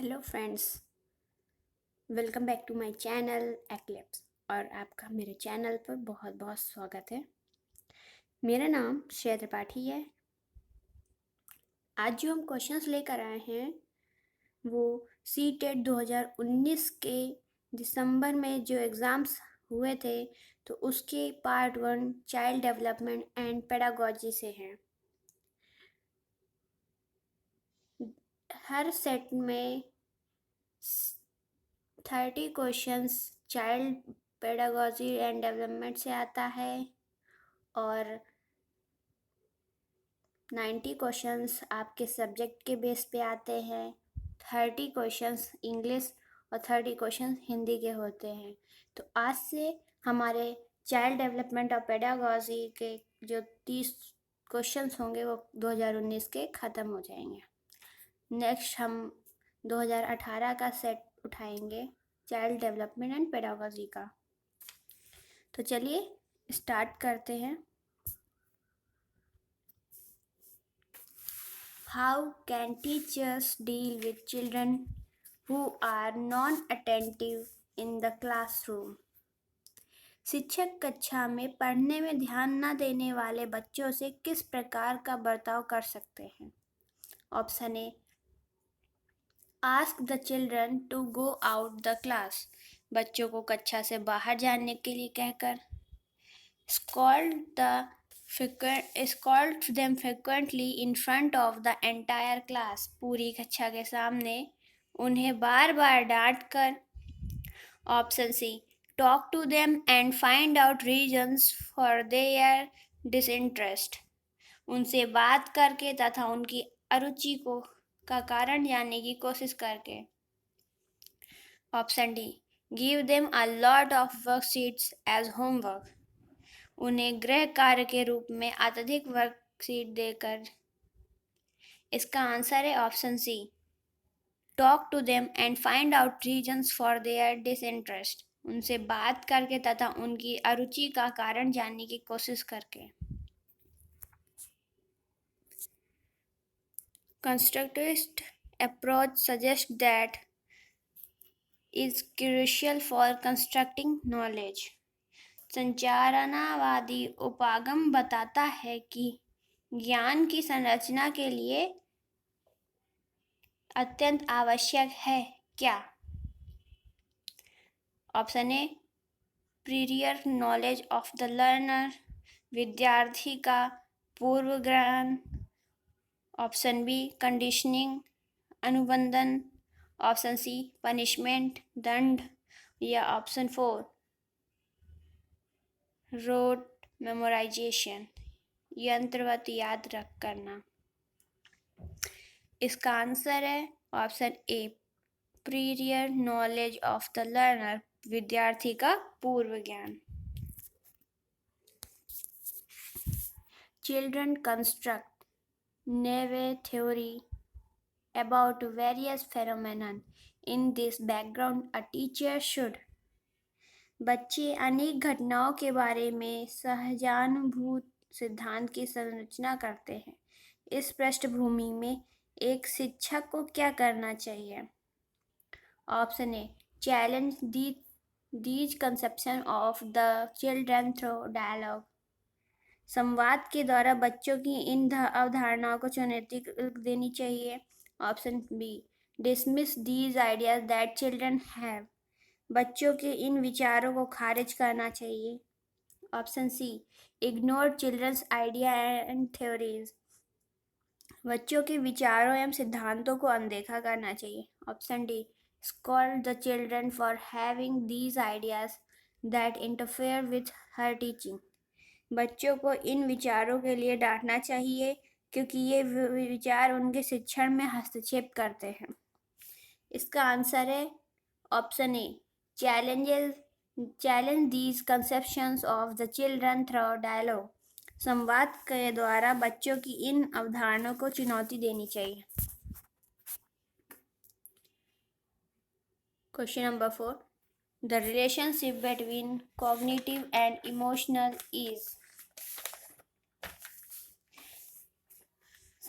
Hello friends, welcome back to my channel eclipse. और आपका मेरे चैनल पर बहुत बहुत स्वागत है। मेरा नाम श्रेया त्रिपाठी है। आज जो हम क्वेश्चंस लेकर आए हैं वो सी टेट 2019 के दिसंबर में जो एग्ज़ाम्स हुए थे तो उसके part 1 child development and pedagogy से हैं। हर सेट में 30 questions child pedagogy and development से आता है और 90 क्वेश्चंस आपके सब्जेक्ट के बेस पे आते हैं। 30 क्वेश्चंस इंग्लिश और 30 क्वेश्चंस हिंदी के होते हैं। तो आज से हमारे चाइल्ड डेवलपमेंट और पेडागोजी के जो 30 क्वेश्चंस होंगे वो 2019 के ख़त्म हो जाएंगे। नेक्स्ट हम 2018 का सेट उठाएंगे चाइल्ड डेवलपमेंट एंड पेडागोजी का। तो चलिए स्टार्ट करते हैं। How can teachers deal with children who are non-attentive in the classroom? शिक्षक कक्षा में पढ़ने में ध्यान न देने वाले बच्चों से किस प्रकार का बर्ताव कर सकते हैं? Option A, ask the children to go out the class, बच्चों को कक्षा से बाहर जाने के लिए कहकर। Scold them frequently in front of the entire class, पूरी कक्षा के सामने उन्हें बार बार डांट कर। Option C, talk to them and find out reasons for their disinterest, उनसे बात करके तथा उनकी अरुचि का कारण जानने की कोशिश करके। Option D, give them a lot of worksheets as homework, उन्हें गृह कार्य के रूप में अत्यधिक वर्कशीट देकर। इसका आंसर है option C, talk to them and find out reasons for their disinterest, उनसे बात करके तथा उनकी अरुचि का कारण जानने की कोशिश करके। Constructivist approach suggest that is crucial for constructing knowledge, संचारणावादी उपागम बताता है कि ज्ञान की संरचना के लिए अत्यंत आवश्यक है क्या? Option A, prior knowledge of the learner, विद्यार्थी का पूर्व ज्ञान। ऑप्शन बी, कंडीशनिंग, अनुबंधन। ऑप्शन सी, पनिशमेंट, दंड। या ऑप्शन 4, रोट मेमोराइजेशन, यंत्रवत याद रख करना। इसका आंसर है option A, prior knowledge of the learner, विद्यार्थी का पूर्व ज्ञान। Children construct naive theory about various phenomena. In this background, a teacher should. बच्चे अनेक घटनाओं के बारे में सहजानुभूत सिद्धांत की संरचना करते हैं। इस पृष्ठभूमि में एक शिक्षक को क्या करना चाहिए? Option A, challenge these conception of the children through dialogue, संवाद के द्वारा बच्चों की इन अवधारणाओं को चुनौती देनी चाहिए। Option B, dismiss these ideas that children have, बच्चों के इन विचारों को खारिज करना चाहिए। Option C, ignore children's idea and theories, बच्चों के विचारों एवं सिद्धांतों को अनदेखा करना चाहिए। Option D, scold the children for having these ideas that interfere with her teaching, बच्चों को इन विचारों के लिए डांटना चाहिए क्योंकि ये विचार उनके शिक्षण में हस्तक्षेप करते हैं। इसका आंसर है option A, challenge these conceptions of the children through dialogue, संवाद के द्वारा बच्चों की इन अवधारणाओं को चुनौती देनी चाहिए। Question number 4, the relationship between cognitive and emotional is,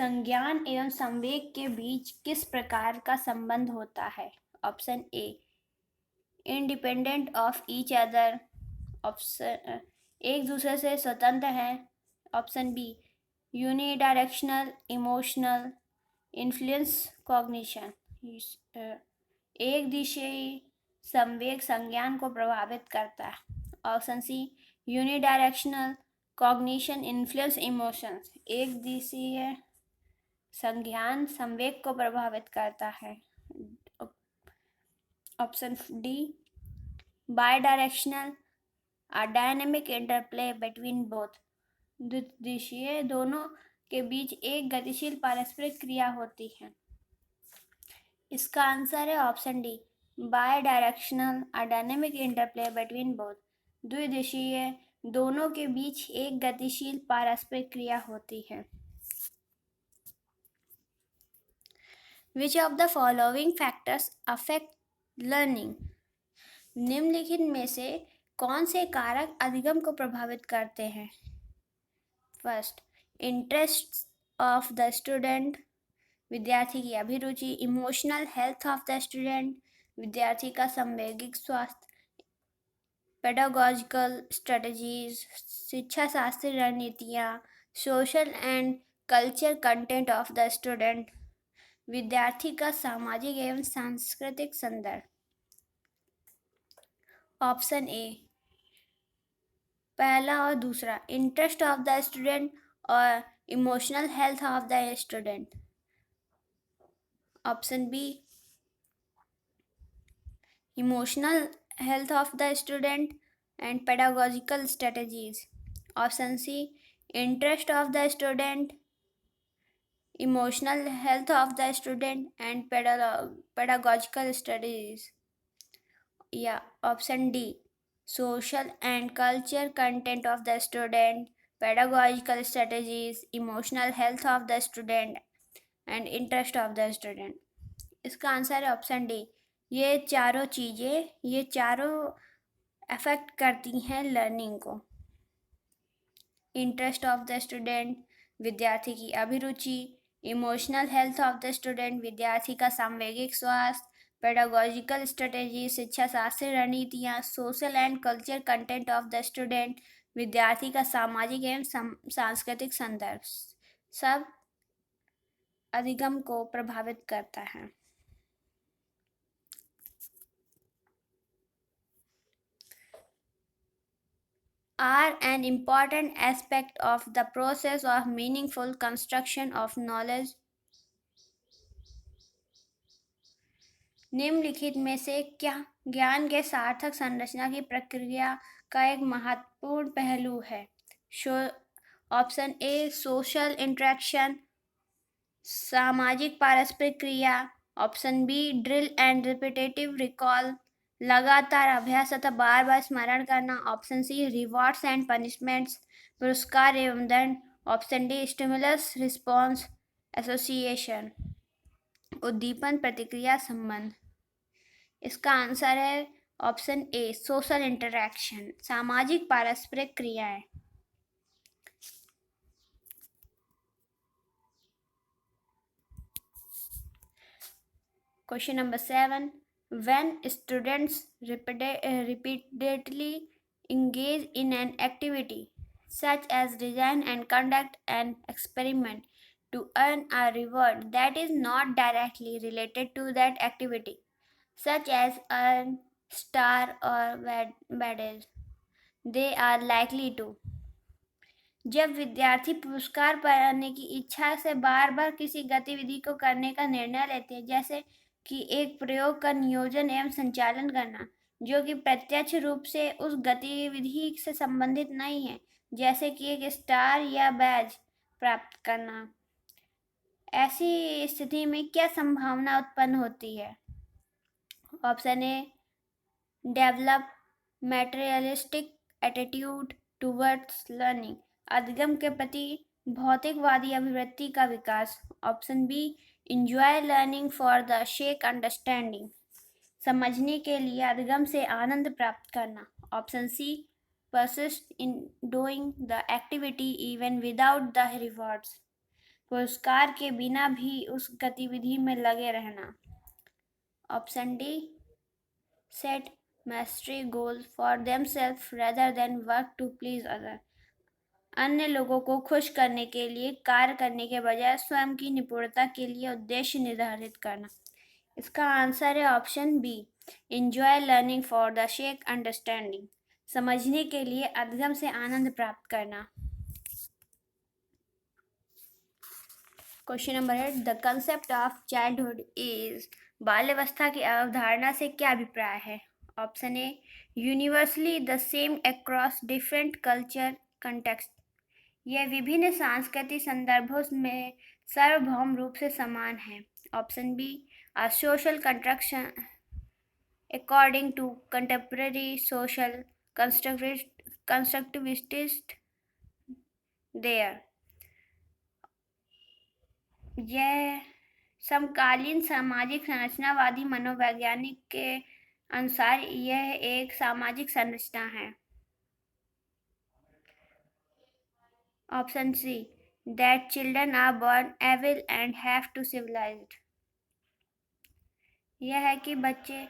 संज्ञान एवं संवेग के बीच किस प्रकार का संबंध होता है? Option A, independent of each other. Option एक दूसरे से स्वतंत्र है। Option B, unidirectional emotional influence cognition. एक दिशेई संवेग संज्ञान को प्रभावित करता है। Option C, unidirectional cognition influence emotions. एक दिशीय संज्ञान संवेग को प्रभावित करता है। Option D, bidirectional a dynamic interplay between both. द्विदिशीय दोनों के बीच एक गतिशील पारस्परिक क्रिया होती है। इसका आंसर है option D, bidirectional a dynamic interplay between both. द्विदिशीय दोनों के बीच एक गतिशील पारस्परिक क्रिया होती है। Which of the following factors affect learning? निम्नलिखित में से कौन से कारक अधिगम को प्रभावित करते हैं? First, interest of the student, विद्यार्थी की अभिरुचि। Emotional health of the student, विद्यार्थी का संवैगिक स्वास्थ्य। पेडागॉजिकल स्ट्रेटजीज, शिक्षा शास्त्रीय रणनीतियाँ। Social and culture content of the student, विद्यार्थी का सामाजिक एवं सांस्कृतिक संदर्भ। ऑप्शन ए, पहला और दूसरा, इंटरेस्ट ऑफ द स्टूडेंट और emotional health of the student. Option B, emotional health of the student and pedagogical strategies. Option C, interest of the student, emotional health of the student and pedagogical strategies. या option D, social and culture content of the student, pedagogical strategies, emotional health of the student and interest of the student। इसका answer है option D, ये चारों चीज़ें, ये चारों affect करती हैं लर्निंग को। इंटरेस्ट ऑफ द स्टूडेंट, विद्यार्थी की अभिरुचि। Emotional health of the student, विद्यार्थी का सांवेगिक स्वास्थ्य। पेडागॉजिकल स्ट्रेटेजी, शिक्षा शास्त्रीय रणनीतियाँ। Social and culture content of the student, विद्यार्थी का सामाजिक एवं सांस्कृतिक संदर्भ, सब अधिगम को प्रभावित करता है। Are an important aspect of the process of meaningful construction of knowledge। निम्नलिखित में से क्या ज्ञान के सार्थक संरचना की प्रक्रिया का एक महत्वपूर्ण पहलू है? ऑप्शन ए, सोशल इंटरेक्शन, सामाजिक पारस्परिक क्रिया। Option B, drill and repetitive recall, लगातार अभ्यास तथा बार बार स्मरण करना। Option C, rewards and punishments, पुरस्कार एवं दंड। Option D, stimulus response association, उद्दीपन प्रतिक्रिया संबंध। इसका आंसर है ऑप्शन ए, सोशल इंटरैक्शन, सामाजिक पारस्परिक क्रियाएं। Question number 7, when students repeatedly engage in an activity such as design and conduct an experiment to earn a reward that is not directly related to that activity, such as earn star or badge, they are likely to। जब विद्यार्थी पुरस्कार पाने की इच्छा से बार बार किसी गतिविधि को करने का निर्णय लेते हैं, जैसे कि एक प्रयोग का नियोजन एवं संचालन करना जो कि प्रत्यक्ष रूप से उस गतिविधि से संबंधित नहीं है, जैसे कि एक स्टार या बैज प्राप्त करना, ऐसी स्थिति में क्या संभावना उत्पन्न होती है? Option A, develop materialistic attitude towards learning, अधिगम के प्रति भौतिकवादी अभिवृत्ति का विकास। Option B, enjoy learning for the sake understanding, समझने के लिए अधिगम से आनंद प्राप्त करना। Option C, persist in doing the activity even without the rewards, पुरस्कार के बिना भी उस गतिविधि में लगे रहना। Option D, set mastery goals for themselves rather than work to please others. अन्य लोगों को खुश करने के लिए कार्य करने के बजाय स्वयं की निपुणता के लिए उद्देश्य निर्धारित करना। इसका आंसर है option B, enjoy learning for the sake understanding. समझने के लिए अध्ययन से आनंद प्राप्त करना। Question number 8, the concept of childhood is. बाल्यावस्था की अवधारणा से क्या अभिप्राय है? Option A, universally the same across different culture context. यह विभिन्न सांस्कृतिक संदर्भों में सार्वभौम रूप से समान है। Option B, a social construction according to contemporary social constructivist there. यह समकालीन सामाजिक संरचनावादी मनोवैज्ञानिक के अनुसार यह एक सामाजिक संरचना है। Option C, that children are born evil and have to civilized. यह है कि बच्चे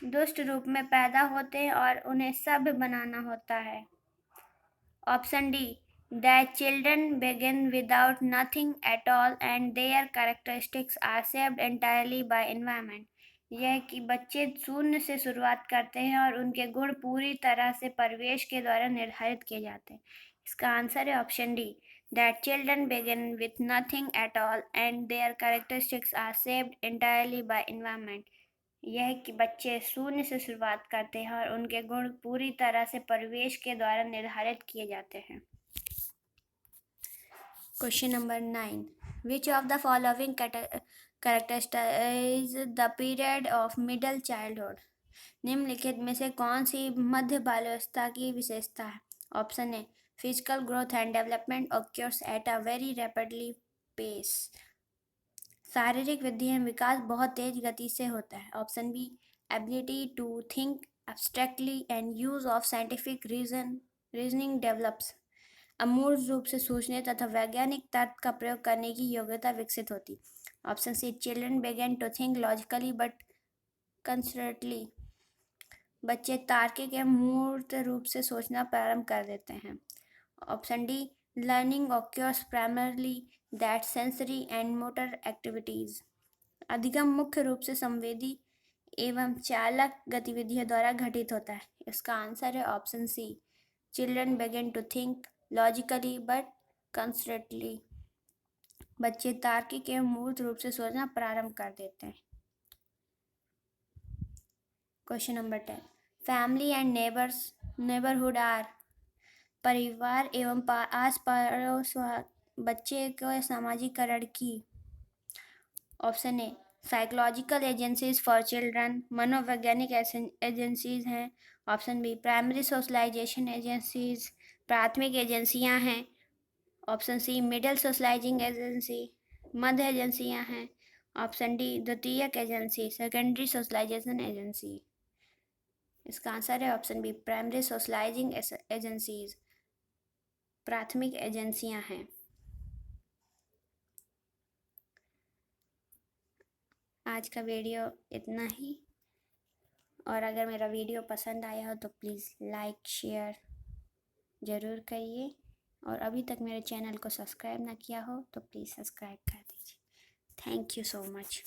दुष्ट रूप में पैदा होते हैं और उन्हें सभ्य बनाना होता है। Option D, that children begin without nothing at all and their characteristics are shaped entirely by environment. यह कि बच्चे शून्य से शुरुआत करते हैं और उनके गुण पूरी तरह से परिवेश के द्वारा निर्धारित किए जाते हैं। इसका आंसर है option D, that children begin with nothing at all and their characteristics are shaped entirely by environment. यह कि बच्चे शून्य से शुरुआत करते हैं और उनके गुण पूरी तरह से परिवेश के द्वारा निर्धारित किए जाते हैं। Question number 9, which of the following characterize the period of middle childhood. निम्नलिखित में से कौन सी मध्य बाल्यावस्था की विशेषता है? Option A, physical growth and development occurs at a very rapidly pace. शारीरिक वृद्धि एवं विकास बहुत तेज गति से होता है। Option B, ability to think abstractly and use of scientific reasoning develops. अमूर्त रूप से सोचने तथा वैज्ञानिक तर्क का प्रयोग करने की योग्यता विकसित होती। Option C, children begin to think logically but considerately. बच्चे तार्किक एवं मूर्त रूप से सोचना प्रारंभ कर देते हैं। Option D, learning occurs primarily that sensory and motor activities। अधिगम मुख्य रूप से संवेदी एवं चालक गतिविधियों द्वारा घटित होता है। इसका आंसर है option C, children begin to think logically but considerately. बच्चे तार्किक एवं मूर्त रूप से सोचना प्रारंभ कर देते हैं। Question number 10, family and neighbourhood are. परिवार एवं आस पड़ोस बच्चे को सामाजिकरण की। Option A, psychological agencies for children. मनोवैज्ञानिक एजेंसीज हैं। Option B, primary socialisation agencies. प्राथमिक एजेंसियां हैं। Option C, middle socialising agency. मध्य एजेंसियां हैं। ऑप्शन डी, द्वितीयक एजेंसी सेकेंडरी सोशलाइजेशन एजेंसी। इसका आंसर है option B, primary socialising agencies. प्राथमिक एजेंसियां हैं। आज का वीडियो इतना ही, और अगर मेरा वीडियो पसंद आया हो तो प्लीज़ लाइक शेयर ज़रूर करिए, और अभी तक मेरे चैनल को सब्सक्राइब ना किया हो तो प्लीज़ सब्सक्राइब कर दीजिए। Thank you so much.